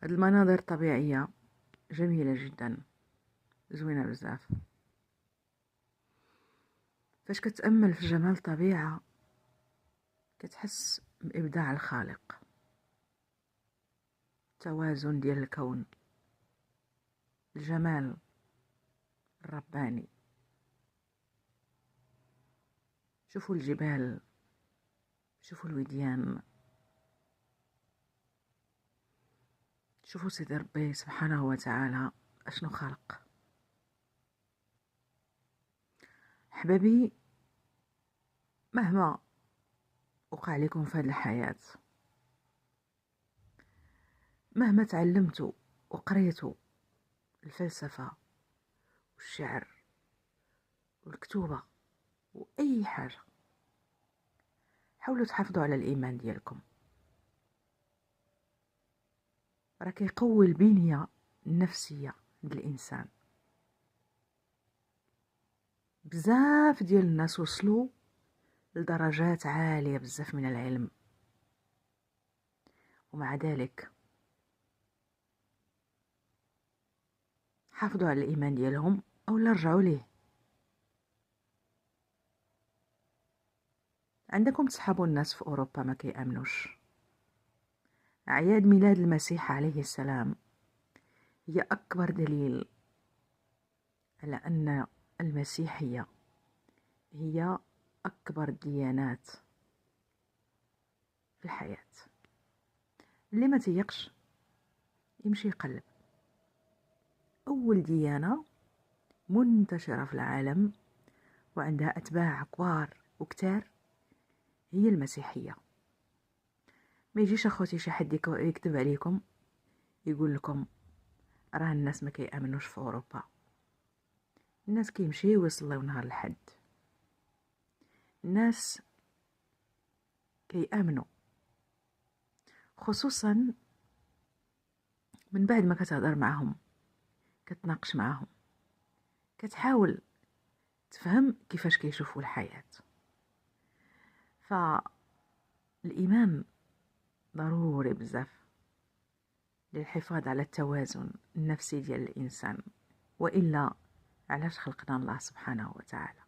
هاد المناظر الطبيعية جميلة جدا، زوينة بزاف. فاش كتأمل في جمال الطبيعة كتحس بإبداع الخالق، توازن ديال الكون، الجمال الرباني. شوفوا الجبال، شوفوا الوديان، شوفوا سيدي ربي سبحانه وتعالى اشنو خلق. حبابي، مهما وقع لكم في هذه الحياة، مهما تعلمتوا وقريتوا الفلسفة والشعر والكتوبة وأي حاجة، حاولوا تحافظوا على الإيمان ديالكم، راه كيقوي البنية النفسية ديال الإنسان. بزاف ديال الناس وصلوا لدرجات عالية بزاف من العلم، ومع ذلك حافظوا على الإيمان ديالهم أو لا رجعوا ليه. عندكم تصحابوا الناس في أوروبا ما كيأمنوش. أعياد ميلاد المسيح عليه السلام هي أكبر دليل على أن المسيحية هي أكبر الديانات في الحياة. اللي ما تيقش يمشي يقلب. أول ديانة منتشرة في العالم وعندها أتباع كبار وكتار هي المسيحية. ما يجيش أخوتي شي حد يكتب عليكم يقول لكم راه الناس ما كيأمنوش في أوروبا. الناس كيمشيو ويصليو نهار الحد، الناس كيأمنوا، خصوصا من بعد ما كتهضر معهم، كتناقش معهم، كتحاول تفهم كيفاش كيشوفوا الحياة. فالإيمان ضروري بزاف للحفاظ على التوازن النفسي ديال الإنسان، وإلا علاش خلقنا الله سبحانه وتعالى؟